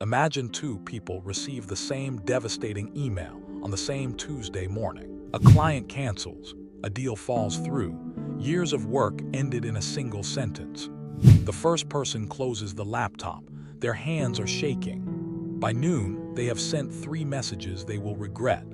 Imagine two people receive the same devastating email on the same Tuesday morning. A client cancels, a deal falls through, years of work ended in a single sentence. The first person closes the laptop, their hands are shaking. By noon, they have sent 3 messages they will regret.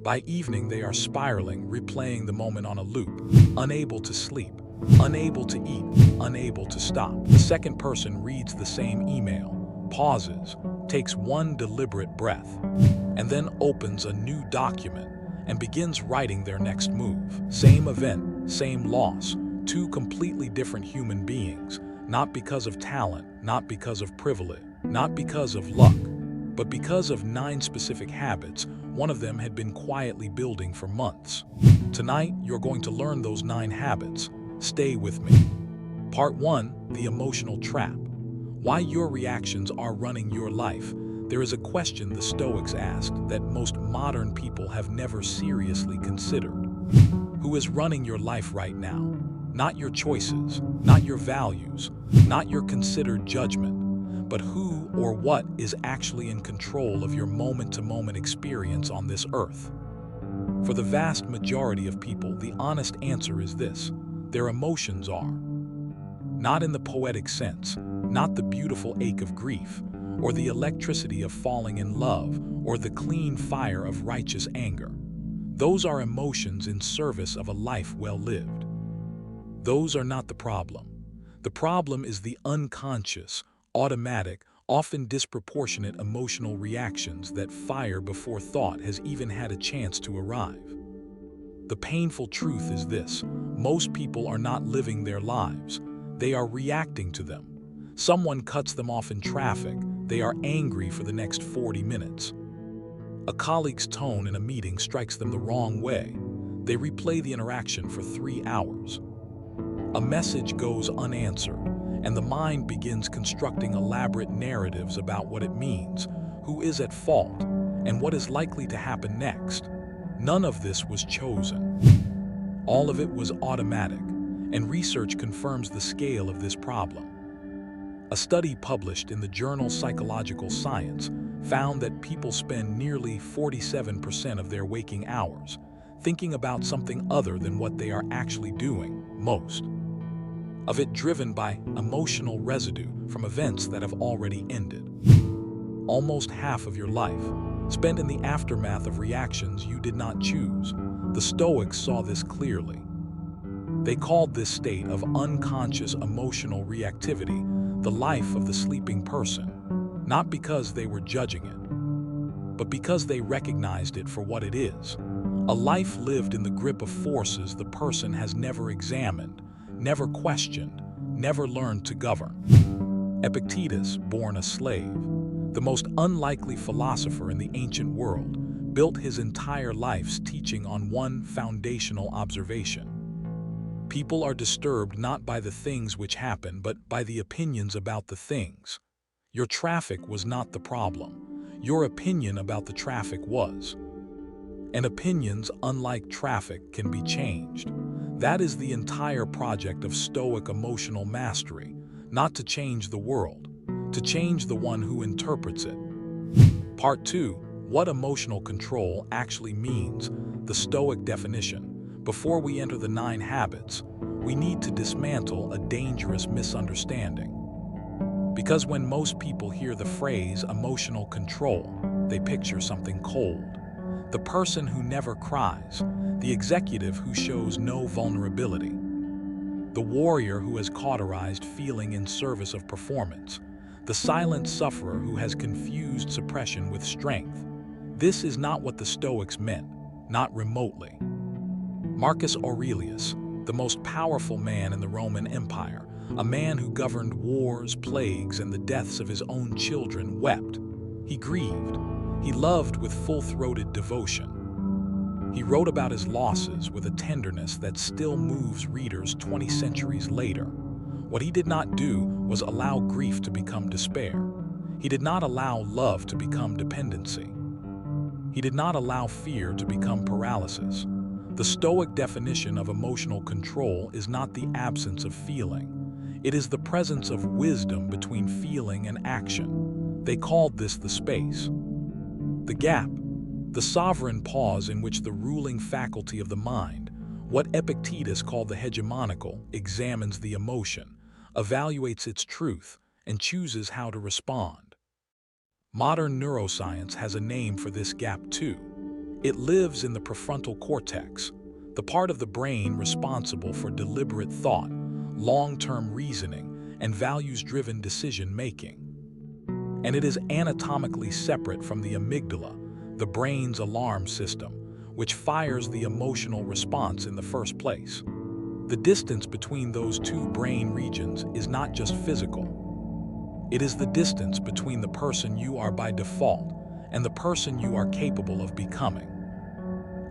By evening, they are spiraling, replaying the moment on a loop, unable to sleep, unable to eat, unable to stop. The second person reads the same email, pauses, takes one deliberate breath, and then opens a new document and begins writing their next move. Same event, same loss, 2 completely different human beings, not because of talent, not because of privilege, not because of luck, but because of 9 specific habits one of them had been quietly building for months. Tonight, you're going to learn those 9 habits. Stay with me. Part 1, the emotional trap. Why your reactions are running your life. There is a question the Stoics asked that most modern people have never seriously considered. Who is running your life right now? Not your choices, not your values, not your considered judgment, but who or what is actually in control of your moment-to-moment experience on this earth. For the vast majority of people, the honest answer is this: their emotions are. Not in the poetic sense, not the beautiful ache of grief, or the electricity of falling in love, or the clean fire of righteous anger. Those are emotions in service of a life well lived. Those are not the problem. The problem is the unconscious, automatic, often disproportionate emotional reactions that fire before thought has even had a chance to arrive. The painful truth is this: most people are not living their lives. They are reacting to them. Someone cuts them off in traffic. They are angry for the next 40 minutes. A colleague's tone in a meeting strikes them the wrong way. They replay the interaction for 3 hours. A message goes unanswered, and the mind begins constructing elaborate narratives about what it means, who is at fault, and what is likely to happen next. None of this was chosen. All of it was automatic, and research confirms the scale of this problem. A study published in the journal Psychological Science found that people spend nearly 47% of their waking hours thinking about something other than what they are actually doing, most of it driven by emotional residue from events that have already ended. Almost half of your life spent in the aftermath of reactions you did not choose. The Stoics saw this clearly. They called this state of unconscious emotional reactivity the life of the sleeping person, not because they were judging it, but because they recognized it for what it is: a life lived in the grip of forces the person has never examined, never questioned, never learned to govern. Epictetus, born a slave, the most unlikely philosopher in the ancient world, built his entire life's teaching on one foundational observation: people are disturbed not by the things which happen, but by the opinions about the things. Your traffic was not the problem. Your opinion about the traffic was. And opinions, unlike traffic, can be changed. That is the entire project of Stoic emotional mastery, not to change the world, to change the one who interprets it. Part 2, what emotional control actually means, the Stoic definition. Before we enter the 9 habits, we need to dismantle a dangerous misunderstanding. Because when most people hear the phrase emotional control, they picture something cold. The person who never cries, the executive who shows no vulnerability, the warrior who has cauterized feeling in service of performance, the silent sufferer who has confused suppression with strength. This is not what the Stoics meant, not remotely. Marcus Aurelius, the most powerful man in the Roman Empire, a man who governed wars, plagues, and the deaths of his own children, wept. He grieved. He loved with full-throated devotion. He wrote about his losses with a tenderness that still moves readers 20 centuries later. What he did not do was allow grief to become despair. He did not allow love to become dependency. He did not allow fear to become paralysis. The Stoic definition of emotional control is not the absence of feeling. It is the presence of wisdom between feeling and action. They called this the space, the gap, the sovereign pause in which the ruling faculty of the mind, what Epictetus called the hegemonical, examines the emotion, evaluates its truth, and chooses how to respond. Modern neuroscience has a name for this gap too. It lives in the prefrontal cortex, the part of the brain responsible for deliberate thought, long-term reasoning, and values-driven decision-making. And it is anatomically separate from the amygdala, the brain's alarm system, which fires the emotional response in the first place. The distance between those two brain regions is not just physical. It is the distance between the person you are by default and the person you are capable of becoming.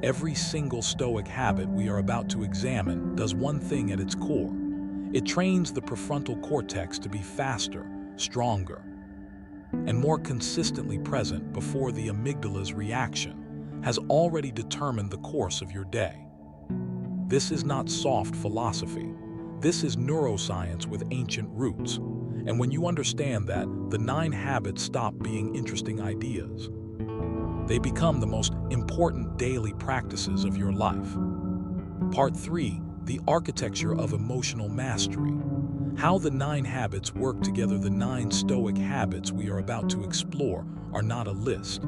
Every single Stoic habit we are about to examine does one thing at its core. It trains the prefrontal cortex to be faster, stronger, and more consistently present before the amygdala's reaction has already determined the course of your day. This is not soft philosophy. This is neuroscience with ancient roots. And when you understand that, the 9 habits stop being interesting ideas. They become the most important daily practices of your life. Part 3, the architecture of emotional mastery. How the 9 habits work together. The 9 Stoic habits we are about to explore are not a list.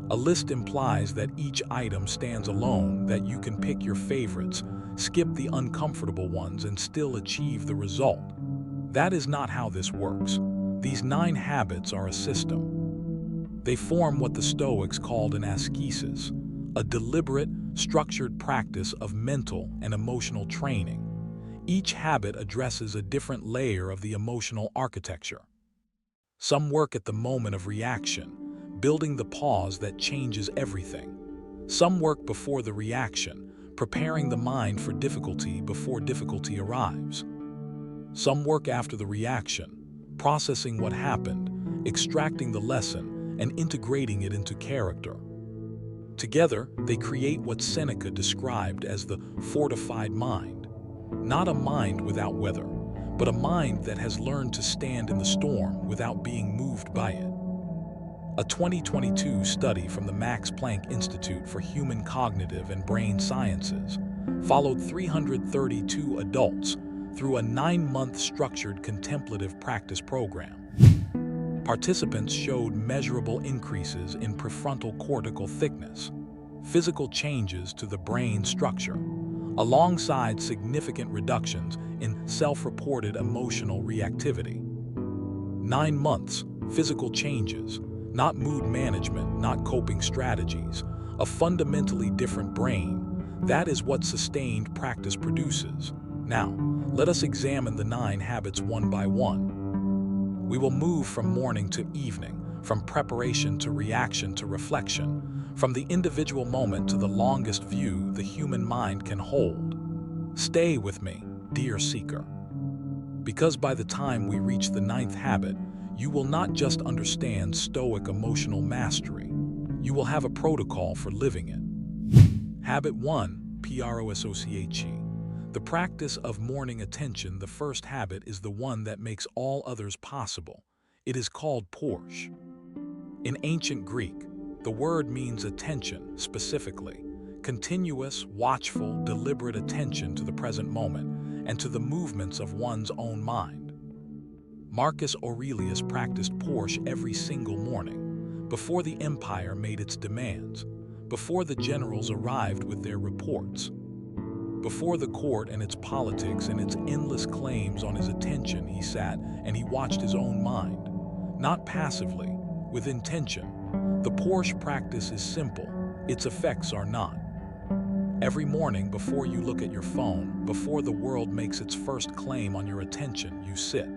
A list implies that each item stands alone, that you can pick your favorites, skip the uncomfortable ones, and still achieve the result. That is not how this works. These 9 habits are a system. They form what the Stoics called an ascesis, a deliberate, structured practice of mental and emotional training. Each habit addresses a different layer of the emotional architecture. Some work at the moment of reaction, building the pause that changes everything. Some work before the reaction, preparing the mind for difficulty before difficulty arrives. Some work after the reaction, processing what happened, extracting the lesson, and integrating it into character. Together, they create what Seneca described as the fortified mind. Not a mind without weather, but a mind that has learned to stand in the storm without being moved by it. A 2022 study from the Max Planck Institute for Human Cognitive and Brain Sciences followed 332 adults through a 9-month structured contemplative practice program. Participants showed measurable increases in prefrontal cortical thickness, physical changes to the brain structure, alongside significant reductions in self-reported emotional reactivity. 9 months, physical changes, not mood management, not coping strategies, a fundamentally different brain. That is what sustained practice produces. Now, let us examine the 9 habits one by one. We will move from morning to evening, from preparation to reaction to reflection, from the individual moment to the longest view the human mind can hold. Stay with me, dear seeker. Because by the time we reach the 9th habit, you will not just understand Stoic emotional mastery, you will have a protocol for living it. Habit 1, PROSOCHE. The practice of morning attention. The first habit is the one that makes all others possible. It is called Porsche. In ancient Greek, the word means attention, specifically, continuous, watchful, deliberate attention to the present moment and to the movements of one's own mind. Marcus Aurelius practiced Porsche every single morning, before the empire made its demands, before the generals arrived with their reports, before the court and its politics and its endless claims on his attention. He sat and he watched his own mind, not passively, with intention. The Porsche practice is simple, its effects are not. Every morning before you look at your phone, before the world makes its first claim on your attention, you sit,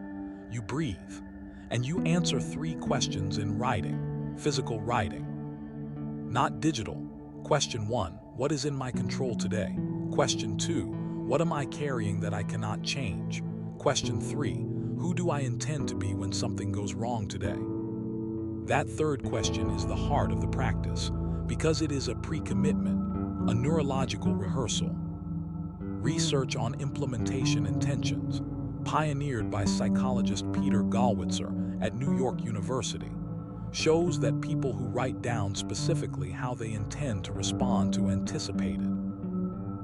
you breathe, and you answer 3 questions in writing, physical writing, not digital. Question 1, what is in my control today? Question 2, what am I carrying that I cannot change? Question 3, who do I intend to be when something goes wrong today? That third question is the heart of the practice, because it is a pre-commitment, a neurological rehearsal. Research on implementation intentions, pioneered by psychologist Peter Gallwitzer at New York University shows that people who write down specifically how they intend to respond to anticipated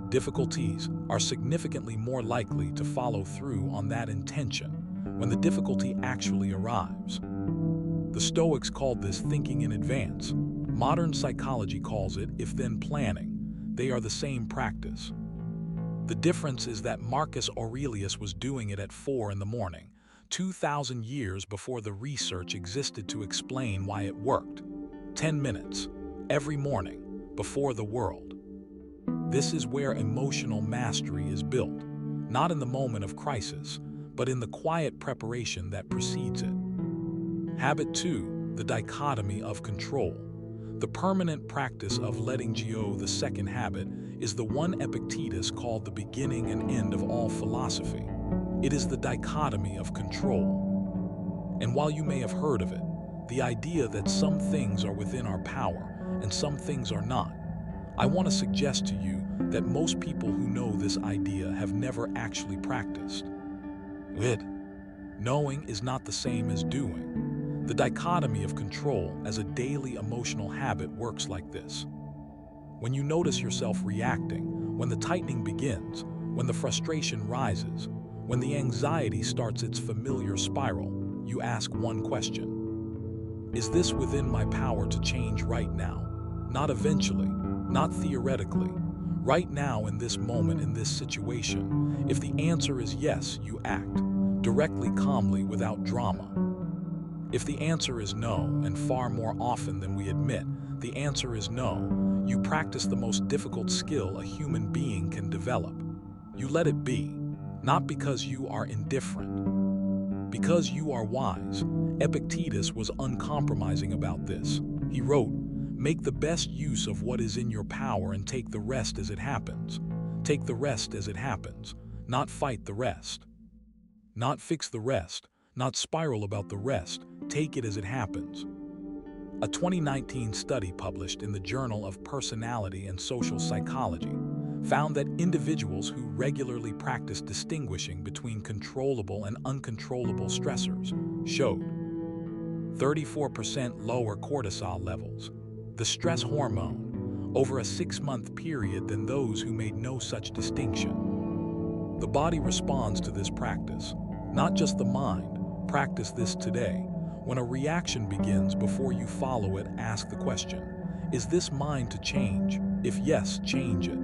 difficulties are significantly more likely to follow through on that intention when the difficulty actually arrives. The Stoics called this thinking in advance. Modern psychology calls it if-then planning. They are the same practice. The difference is that Marcus Aurelius was doing it at 4 in the morning, 2,000 years before the research existed to explain why it worked. 10 minutes, every morning, before the world. This is where emotional mastery is built, not in the moment of crisis, but in the quiet preparation that precedes it. Habit 2, the dichotomy of control. The permanent practice of letting go. The second habit is the one Epictetus called the beginning and end of all philosophy. It is the dichotomy of control. And while you may have heard of it, the idea that some things are within our power and some things are not, I want to suggest to you that most people who know this idea have never actually practiced it. Knowing is not the same as doing. The dichotomy of control as a daily emotional habit works like this. When you notice yourself reacting, when the tightening begins, when the frustration rises, when the anxiety starts its familiar spiral, you ask one question. Is this within my power to change right now? Not eventually, not theoretically. Right now, in this moment, in this situation. If the answer is yes, you act, directly, calmly, without drama. If the answer is no, and far more often than we admit, the answer is no, you practice the most difficult skill a human being can develop. You let it be, not because you are indifferent, because you are wise. Epictetus was uncompromising about this. He wrote, "Make the best use of what is in your power and take the rest as it happens. Take the rest as it happens, not fight the rest. Not fix the rest, not spiral about the rest, take it as it happens." A 2019 study published in the Journal of Personality and Social Psychology found that individuals who regularly practice distinguishing between controllable and uncontrollable stressors showed 34% lower cortisol levels, the stress hormone, over a 6-month period than those who made no such distinction. The body responds to this practice, not just the mind. Practice this today. When a reaction begins, before you follow it, ask the question, is this mine to change? If yes, change it.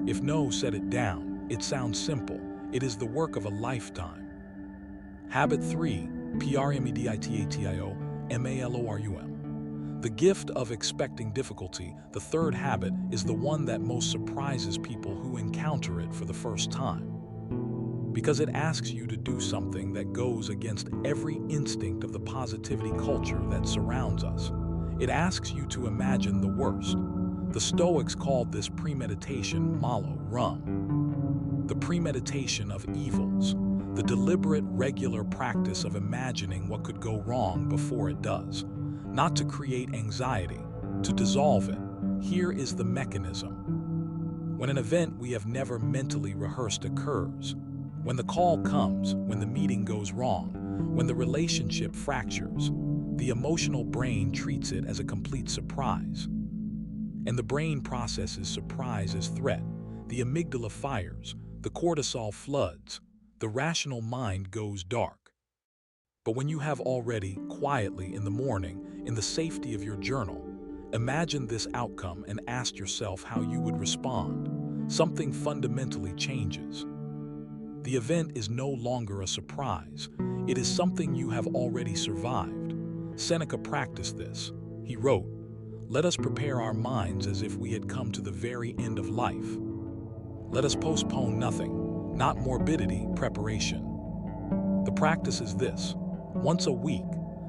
If no, set it down. It sounds simple. It is the work of a lifetime. Habit 3, PRMEDITATIO, MALORUM. The gift of expecting difficulty. The third habit is the one that most surprises people who encounter it for the first time, because it asks you to do something that goes against every instinct of the positivity culture that surrounds us. It asks you to imagine the worst. The Stoics called this premeditation malo rum, the premeditation of evils, the deliberate, regular practice of imagining what could go wrong before it does, not to create anxiety, to dissolve it. Here is the mechanism. When an event we have never mentally rehearsed occurs, when the call comes, when the meeting goes wrong, when the relationship fractures, the emotional brain treats it as a complete surprise. And the brain processes surprise as threat. The amygdala fires, the cortisol floods, the rational mind goes dark. But when you have already, quietly in the morning, in the safety of your journal, imagine this outcome and ask yourself how you would respond, something fundamentally changes. The event is no longer a surprise. It is something you have already survived. Seneca practiced this. He wrote, "Let us prepare our minds as if we had come to the very end of life. Let us postpone nothing, not morbidity, preparation." The practice is this. Once a week,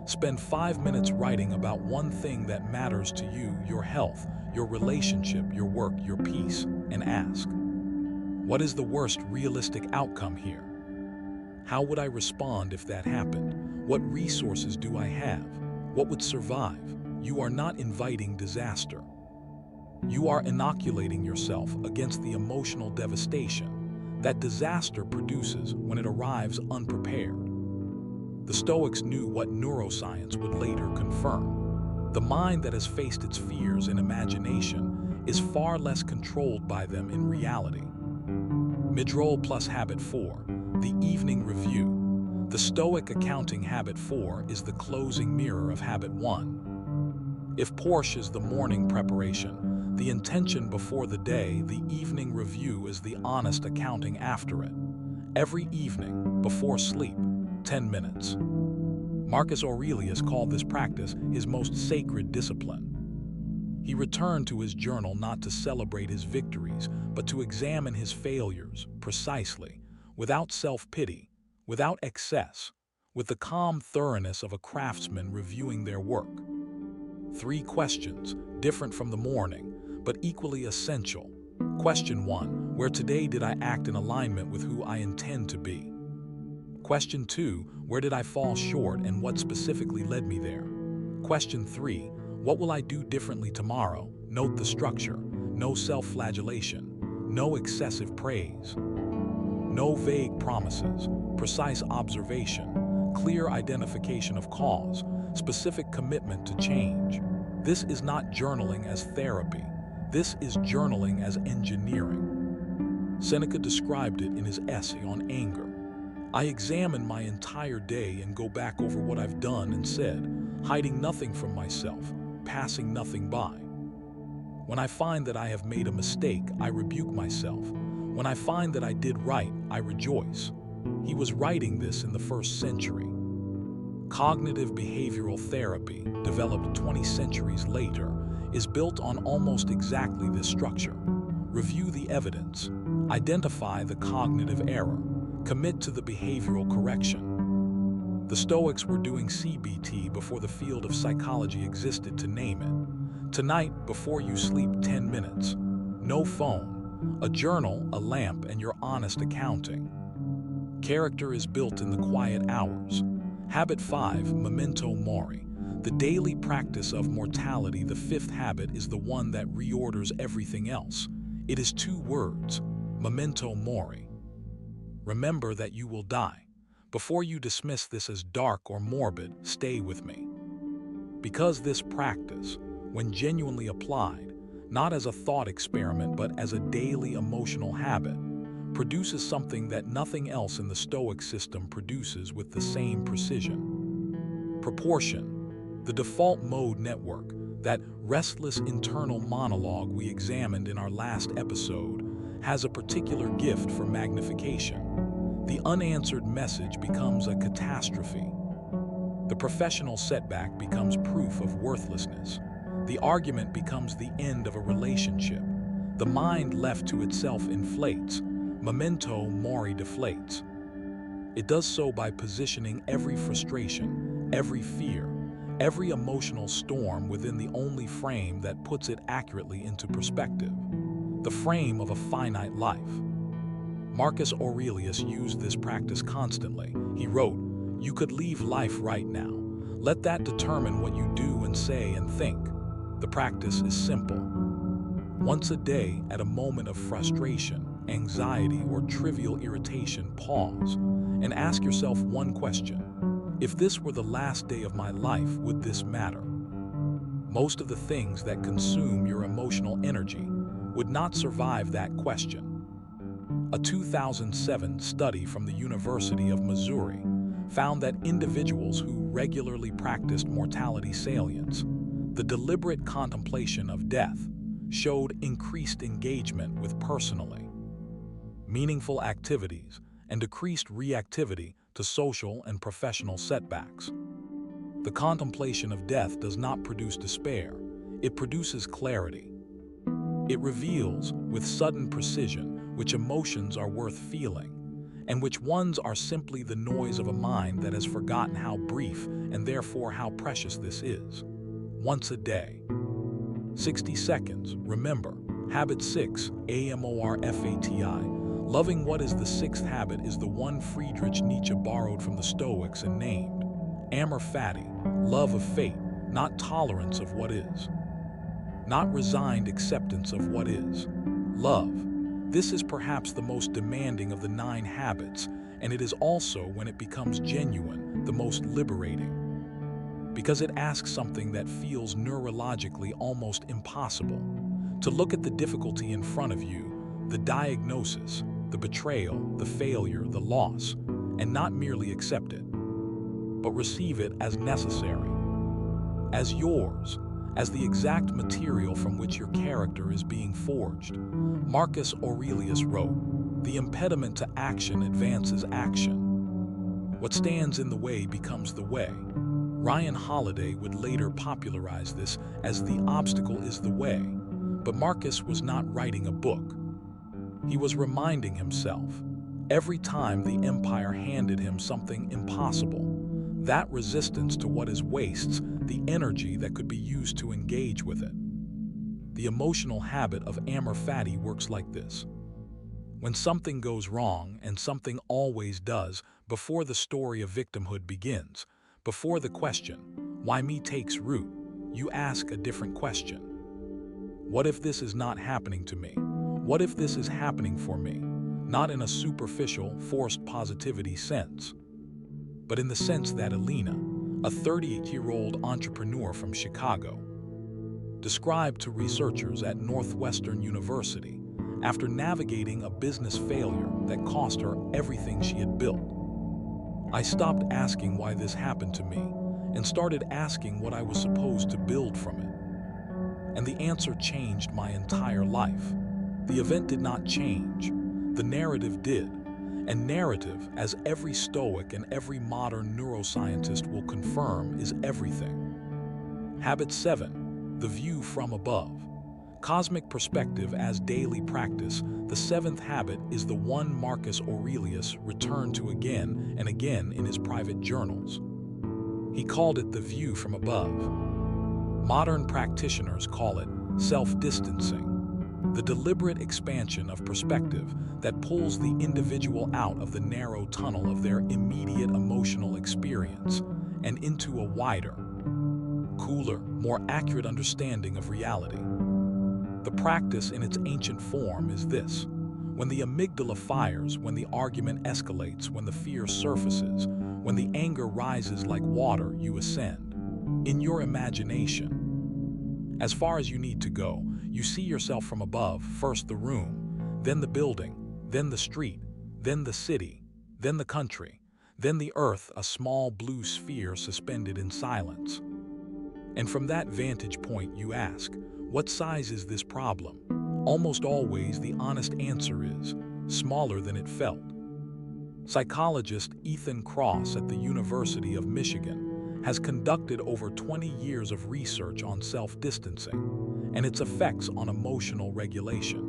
spend 5 minutes writing about one thing that matters to you, your health, your relationship, your work, your peace, and ask, what is the worst realistic outcome here? How would I respond if that happened? What resources do I have? What would survive? You are not inviting disaster. You are inoculating yourself against the emotional devastation that disaster produces when it arrives unprepared. The Stoics knew what neuroscience would later confirm. The mind that has faced its fears in imagination is far less controlled by them in reality. Midroll plus habit 4, the evening review. The Stoic accounting habit 4 is the closing mirror of habit 1. If Porsche is the morning preparation, the intention before the day, the evening review is the honest accounting after it. Every evening, before sleep, 10 minutes. Marcus Aurelius called this practice his most sacred discipline. He returned to his journal not to celebrate his victories, but to examine his failures precisely, without self-pity, without excess, with the calm thoroughness of a craftsman reviewing their work. 3 questions, different from the morning, but equally essential. Question 1, where today did I act in alignment with who I intend to be? Question 2, where did I fall short and what specifically led me there? Question 3, what will I do differently tomorrow? Note the structure, no self-flagellation, no excessive praise, no vague promises, precise observation, clear identification of cause, specific commitment to change. This is not journaling as therapy. This is journaling as engineering. Seneca described it in his essay on anger. I examine my entire day and go back over what I've done and said, hiding nothing from myself, passing nothing by. When I find that I have made a mistake, I rebuke myself. When I find that I did right, I rejoice. He was writing this in the 1st century. Cognitive behavioral therapy, developed 20 centuries later, is built on almost exactly this structure. Review the evidence, identify the cognitive error, commit to the behavioral correction. The Stoics were doing CBT before the field of psychology existed, to name it. Tonight, before you sleep, 10 minutes. No phone, a journal, a lamp, and your honest accounting. Character is built in the quiet hours. Habit 5, memento mori. The daily practice of mortality. The 5th habit is the one that reorders everything else. It is 2 words, memento mori. Remember that you will die. Before you dismiss this as dark or morbid, stay with me. Because this practice, when genuinely applied, not as a thought experiment but as a daily emotional habit, produces something that nothing else in the Stoic system produces with the same precision. Proportion, the default mode network, that restless internal monologue we examined in our last episode, has a particular gift for magnification. The unanswered message becomes a catastrophe. The professional setback becomes proof of worthlessness. The argument becomes the end of a relationship. The mind left to itself inflates. Memento mori deflates. It does so by positioning every frustration, every fear, every emotional storm within the only frame that puts it accurately into perspective, the frame of a finite life. Marcus Aurelius used this practice constantly. He wrote, "You could leave life right now. Let that determine what you do and say and think." The practice is simple. Once a day, at a moment of frustration, anxiety, or trivial irritation, pause and ask yourself one question. If this were the last day of my life, would this matter? Most of the things that consume your emotional energy would not survive that question. A 2007 study from the University of Missouri found that individuals who regularly practiced mortality salience, the deliberate contemplation of death, showed increased engagement with personally meaningful activities and decreased reactivity to social and professional setbacks. The contemplation of death does not produce despair, it produces clarity. It reveals, with sudden precision, which emotions are worth feeling, and which ones are simply the noise of a mind that has forgotten how brief and therefore how precious this is. Once a day. 60 seconds, remember. Habit 6, AMORFATI. Loving what is the 6th habit is the one Friedrich Nietzsche borrowed from the Stoics and named amor fati, love of fate, not tolerance of what is, not resigned acceptance of what is. Love. This is perhaps the most demanding of the 9 habits, and it is also, when it becomes genuine, the most liberating. Because it asks something that feels neurologically almost impossible. To look at the difficulty in front of you, the diagnosis, the betrayal, the failure, the loss, and not merely accept it, but receive it as necessary, as yours, as the exact material from which your character is being forged. Marcus Aurelius wrote, "The impediment to action advances action. What stands in the way becomes the way." Ryan Holiday would later popularize this as "the obstacle is the way," but Marcus was not writing a book. He was reminding himself, every time the empire handed him something impossible, that resistance to what is wastes the energy that could be used to engage with it. The emotional habit of amor fati works like this. When something goes wrong, and something always does, before the story of victimhood begins, before the question, "Why me?" takes root, you ask a different question. What if this is not happening to me? What if this is happening for me? Not in a superficial, forced positivity sense, but in the sense that Alina, a 38-year-old entrepreneur from Chicago, described to researchers at Northwestern University after navigating a business failure that cost her everything she had built. "I stopped asking why this happened to me and started asking what I was supposed to build from it. And the answer changed my entire life." The event did not change. The narrative did. And narrative, as every Stoic and every modern neuroscientist will confirm, is everything. Habit 7. The view from above. Cosmic perspective as daily practice. The seventh habit is the one Marcus Aurelius returned to again and again in his private journals. He called it the view from above. Modern practitioners call it self-distancing, the deliberate expansion of perspective that pulls the individual out of the narrow tunnel of their immediate emotional experience and into a wider, cooler, more accurate understanding of reality. The practice in its ancient form is this: when the amygdala fires, when the argument escalates, when the fear surfaces, when the anger rises like water, you ascend. In your imagination, as far as you need to go, you see yourself from above, first the room, then the building, then the street, then the city, then the country, then the earth, a small blue sphere suspended in silence. And from that vantage point you ask, what size is this problem? Almost always the honest answer is, smaller than it felt. Psychologist Ethan Kross at the University of Michigan has conducted over 20 years of research on self-distancing and its effects on emotional regulation.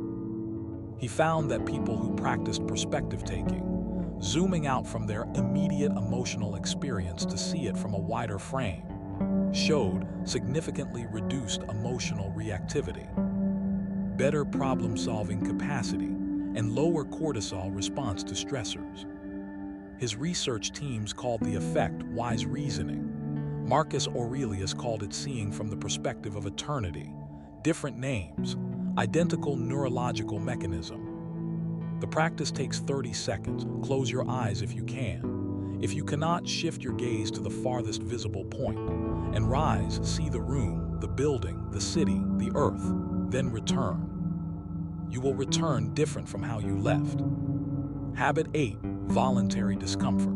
He found that people who practiced perspective-taking, zooming out from their immediate emotional experience to see it from a wider frame, showed significantly reduced emotional reactivity, better problem-solving capacity, and lower cortisol response to stressors. His research teams called the effect wise reasoning. Marcus Aurelius called it seeing from the perspective of eternity. Different names, identical neurological mechanism. The practice takes 30 seconds. Close your eyes if you can. If you cannot, shift your gaze to the farthest visible point and rise, see the room, the building, the city, the earth, then return. You will return different from how you left. Habit 8. Voluntary discomfort.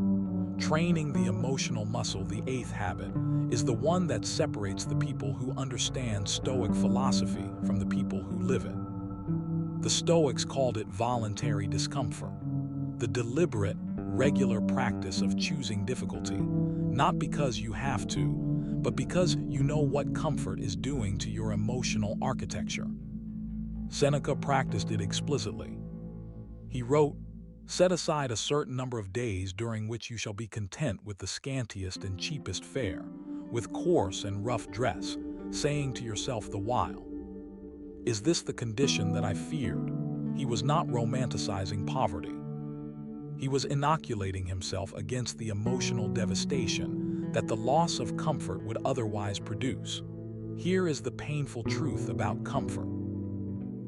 Training the emotional muscle, the eighth habit, is the one that separates the people who understand Stoic philosophy from the people who live it. The Stoics called it voluntary discomfort, the deliberate, regular practice of choosing difficulty, not because you have to, but because you know what comfort is doing to your emotional architecture. Seneca practiced it explicitly. He wrote, "Set aside a certain number of days during which you shall be content with the scantiest and cheapest fare, with coarse and rough dress, saying to yourself the while, 'Is this the condition that I feared?'" He was not romanticizing poverty. He was inoculating himself against the emotional devastation that the loss of comfort would otherwise produce. Here is the painful truth about comfort.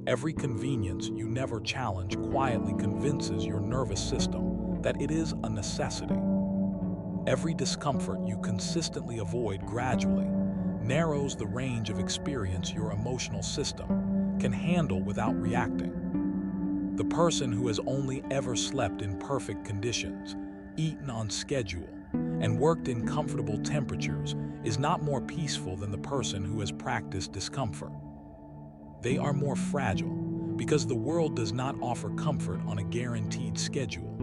Every convenience you never challenge quietly convinces your nervous system that it is a necessity. Every discomfort you consistently avoid gradually narrows the range of experience your emotional system can handle without reacting. The person who has only ever slept in perfect conditions, eaten on schedule, and worked in comfortable temperatures is not more peaceful than the person who has practiced discomfort. They are more fragile because the world does not offer comfort on a guaranteed schedule.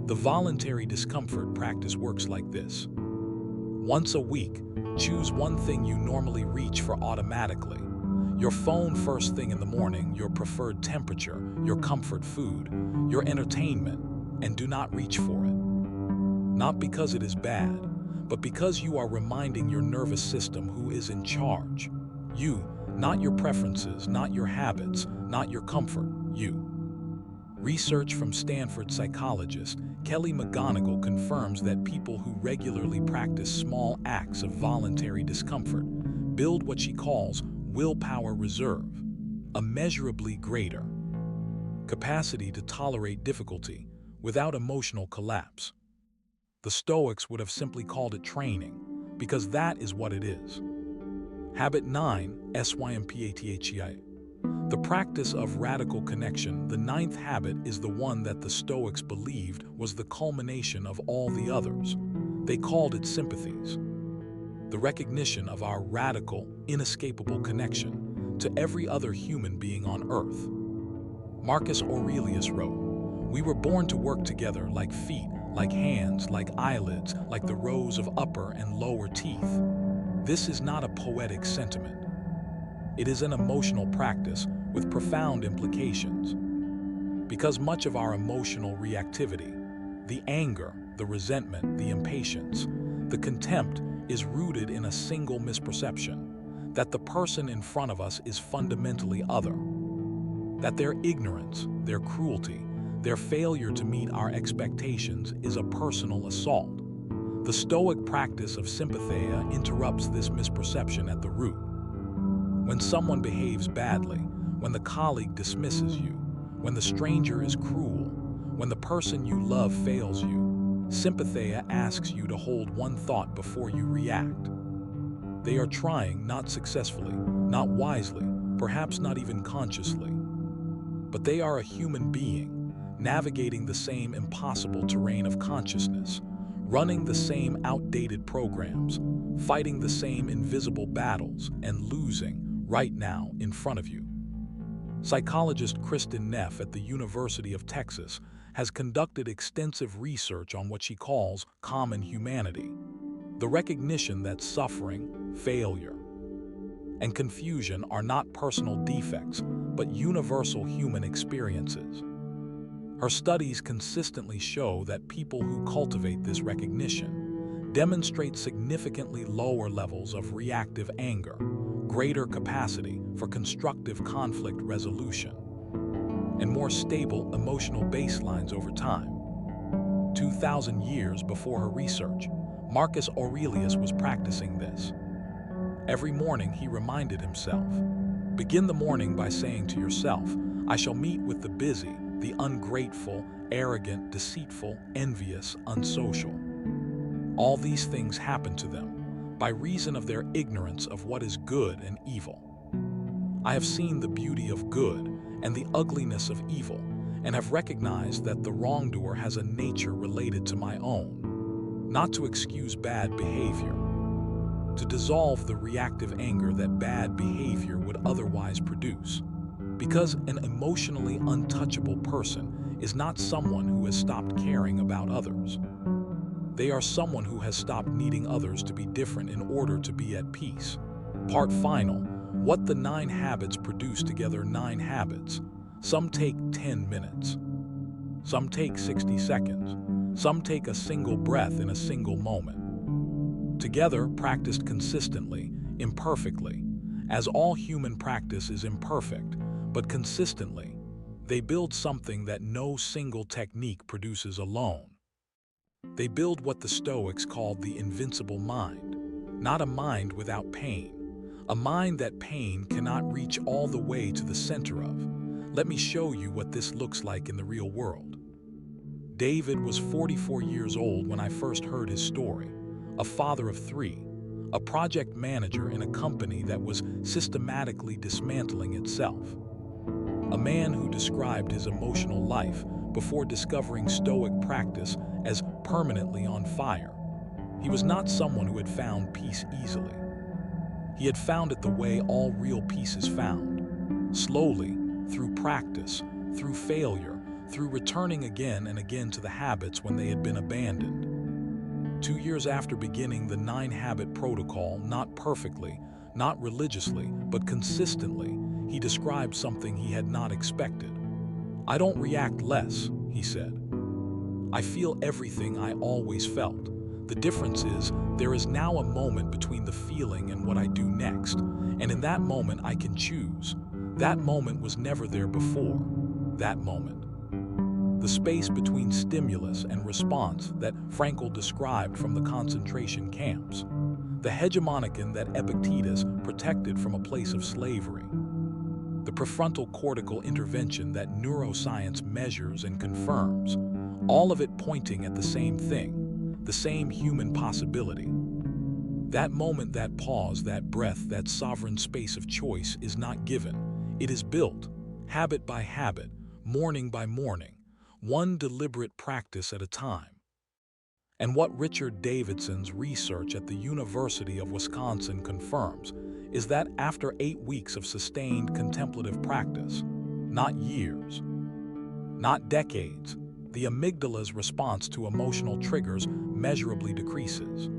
The voluntary discomfort practice works like this. Once a week, choose one thing you normally reach for automatically. Your phone first thing in the morning, your preferred temperature, your comfort food, your entertainment, and do not reach for it. Not because it is bad, but because you are reminding your nervous system who is in charge. You, not your preferences, not your habits, not your comfort, you. Research from Stanford psychologist Kelly McGonigal confirms that people who regularly practice small acts of voluntary discomfort build what she calls willpower reserve, a measurably greater capacity to tolerate difficulty without emotional collapse. The Stoics would have simply called it training, because that is what it is. Habit 9, SYMPATHEI. The practice of radical connection, the ninth habit, is the one that the Stoics believed was the culmination of all the others. They called it sympathies. The recognition of our radical, inescapable connection to every other human being on earth. Marcus Aurelius wrote, "We were born to work together like feet, like hands, like eyelids, like the rows of upper and lower teeth." This is not a poetic sentiment. It is an emotional practice with profound implications. Because much of our emotional reactivity, the anger, the resentment, the impatience, the contempt, is rooted in a single misperception, that the person in front of us is fundamentally other, that their ignorance, their cruelty, their failure to meet our expectations is a personal assault. The Stoic practice of sympatheia interrupts this misperception at the root. When someone behaves badly, when the colleague dismisses you, when the stranger is cruel, when the person you love fails you, sympatheia asks you to hold one thought before you react. They are trying, not successfully, not wisely, perhaps not even consciously. But they are a human being, navigating the same impossible terrain of consciousness, running the same outdated programs, fighting the same invisible battles, and losing right now in front of you. Psychologist Kristen Neff at the University of Texas has conducted extensive research on what she calls common humanity, the recognition that suffering, failure, and confusion are not personal defects, but universal human experiences. Her studies consistently show that people who cultivate this recognition demonstrate significantly lower levels of reactive anger, greater capacity for constructive conflict resolution, and more stable emotional baselines over time. 2,000 years before her research, Marcus Aurelius was practicing this. Every morning he reminded himself, begin the morning by saying to yourself, I shall meet with the busy, the ungrateful, arrogant, deceitful, envious, unsocial. All these things happen to them by reason of their ignorance of what is good and evil. I have seen the beauty of good and the ugliness of evil, and have recognized that the wrongdoer has a nature related to my own, not to excuse bad behavior, to dissolve the reactive anger that bad behavior would otherwise produce. Because an emotionally untouchable person is not someone who has stopped caring about others. They are someone who has stopped needing others to be different in order to be at peace. Part final, what the 9 habits produce together. 9 habits. Some take 10 minutes. Some take 60 seconds. Some take a single breath in a single moment. Together, practiced consistently, imperfectly, as all human practice is imperfect, but consistently, they build something that no single technique produces alone. They build what the Stoics called the invincible mind, not a mind without pain, a mind that pain cannot reach all the way to the center of. Let me show you what this looks like in the real world. David was 44 years old when I first heard his story, a father of three, a project manager in a company that was systematically dismantling itself. A man who described his emotional life before discovering Stoic practice as permanently on fire. He was not someone who had found peace easily. He had found it the way all real peace is found, slowly, through practice, through failure, through returning again and again to the habits when they had been abandoned. 2 years after beginning the 9-habit protocol, not perfectly, not religiously, but consistently, he described something he had not expected. "I don't react less," he said. "I feel everything I always felt. The difference is, there is now a moment between the feeling and what I do next, and in that moment I can choose. That moment was never there before. That moment." The space between stimulus and response that Frankl described from the concentration camps. The hegemonican that Epictetus protected from a place of slavery. The prefrontal cortical intervention that neuroscience measures and confirms, all of it pointing at the same thing, the same human possibility. That moment, that pause, that breath, that sovereign space of choice is not given. It is built, habit by habit, morning by morning, one deliberate practice at a time. And what Richard Davidson's research at the University of Wisconsin confirms is that after 8 weeks of sustained contemplative practice, not years, not decades, the amygdala's response to emotional triggers measurably decreases.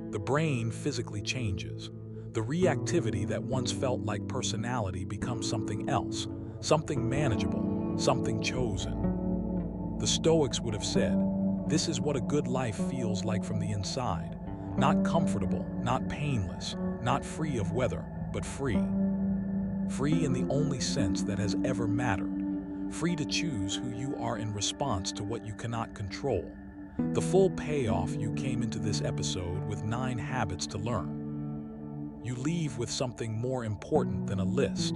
The brain physically changes. The reactivity that once felt like personality becomes something else, something manageable, something chosen. The Stoics would have said, this is what a good life feels like from the inside. Not comfortable, not painless, not free of weather, but free. Free in the only sense that has ever mattered. Free to choose who you are in response to what you cannot control. The full payoff. You came into this episode with 9 habits to learn. You leave with something more important than a list.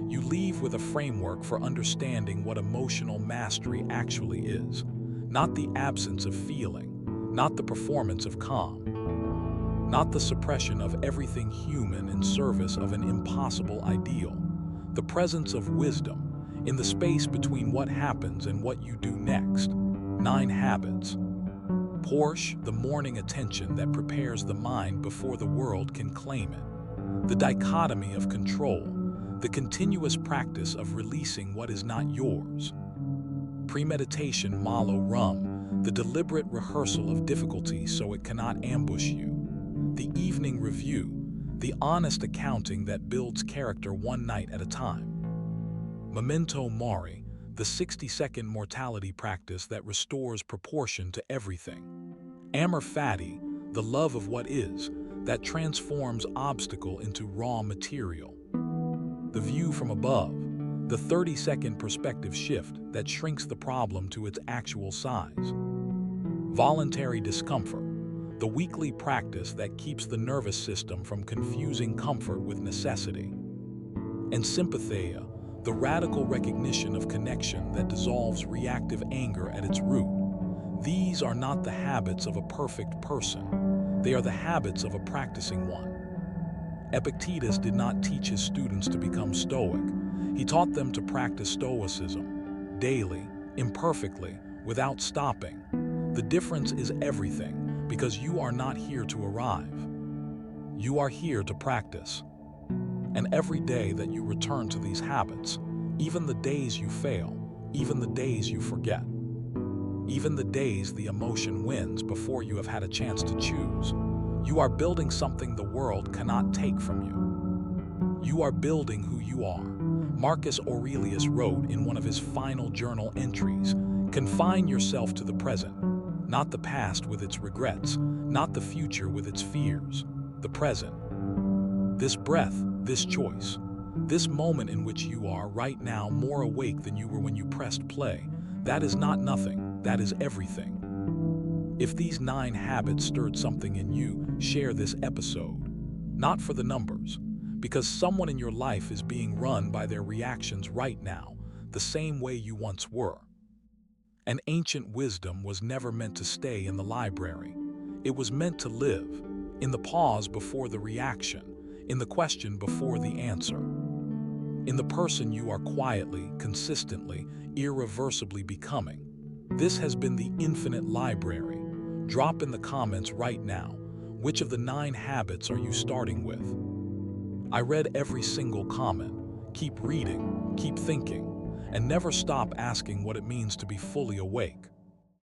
You leave with a framework for understanding what emotional mastery actually is. Not the absence of feeling, not the performance of calm, not the suppression of everything human in service of an impossible ideal. The presence of wisdom in the space between what happens and what you do next. 9 habits. Porsche, the morning attention that prepares the mind before the world can claim it. The dichotomy of control, the continuous practice of releasing what is not yours. Premeditation, malo rum, the deliberate rehearsal of difficulty so it cannot ambush you. The evening review, the honest accounting that builds character one night at a time. Memento mori, the 60-second mortality practice that restores proportion to everything. Amor fati, the love of what is, that transforms obstacle into raw material. The view from above, the 30-second perspective shift that shrinks the problem to its actual size. Voluntary discomfort, the weekly practice that keeps the nervous system from confusing comfort with necessity. And sympatheia, the radical recognition of connection that dissolves reactive anger at its root. These are not the habits of a perfect person. They are the habits of a practicing one. Epictetus did not teach his students to become Stoic. He taught them to practice Stoicism, daily, imperfectly, without stopping. The difference is everything, because you are not here to arrive. You are here to practice. And every day that you return to these habits, even the days you fail, even the days you forget, even the days the emotion wins before you have had a chance to choose, you are building something the world cannot take from you. You are building who you are. Marcus Aurelius wrote in one of his final journal entries, confine yourself to the present, not the past with its regrets, not the future with its fears, the present. This breath, this choice, this moment in which you are right now more awake than you were when you pressed play, that is not nothing, that is everything. If these 9 habits stirred something in you, share this episode. Not for the numbers, because someone in your life is being run by their reactions right now, the same way you once were. And ancient wisdom was never meant to stay in the library. It was meant to live, in the pause before the reaction, in the question before the answer, in the person you are quietly, consistently, irreversibly becoming. This has been the Infinite Library. Drop in the comments right now, which of the 9 habits are you starting with? I read every single comment. Keep reading, keep thinking, and never stop asking what it means to be fully awake.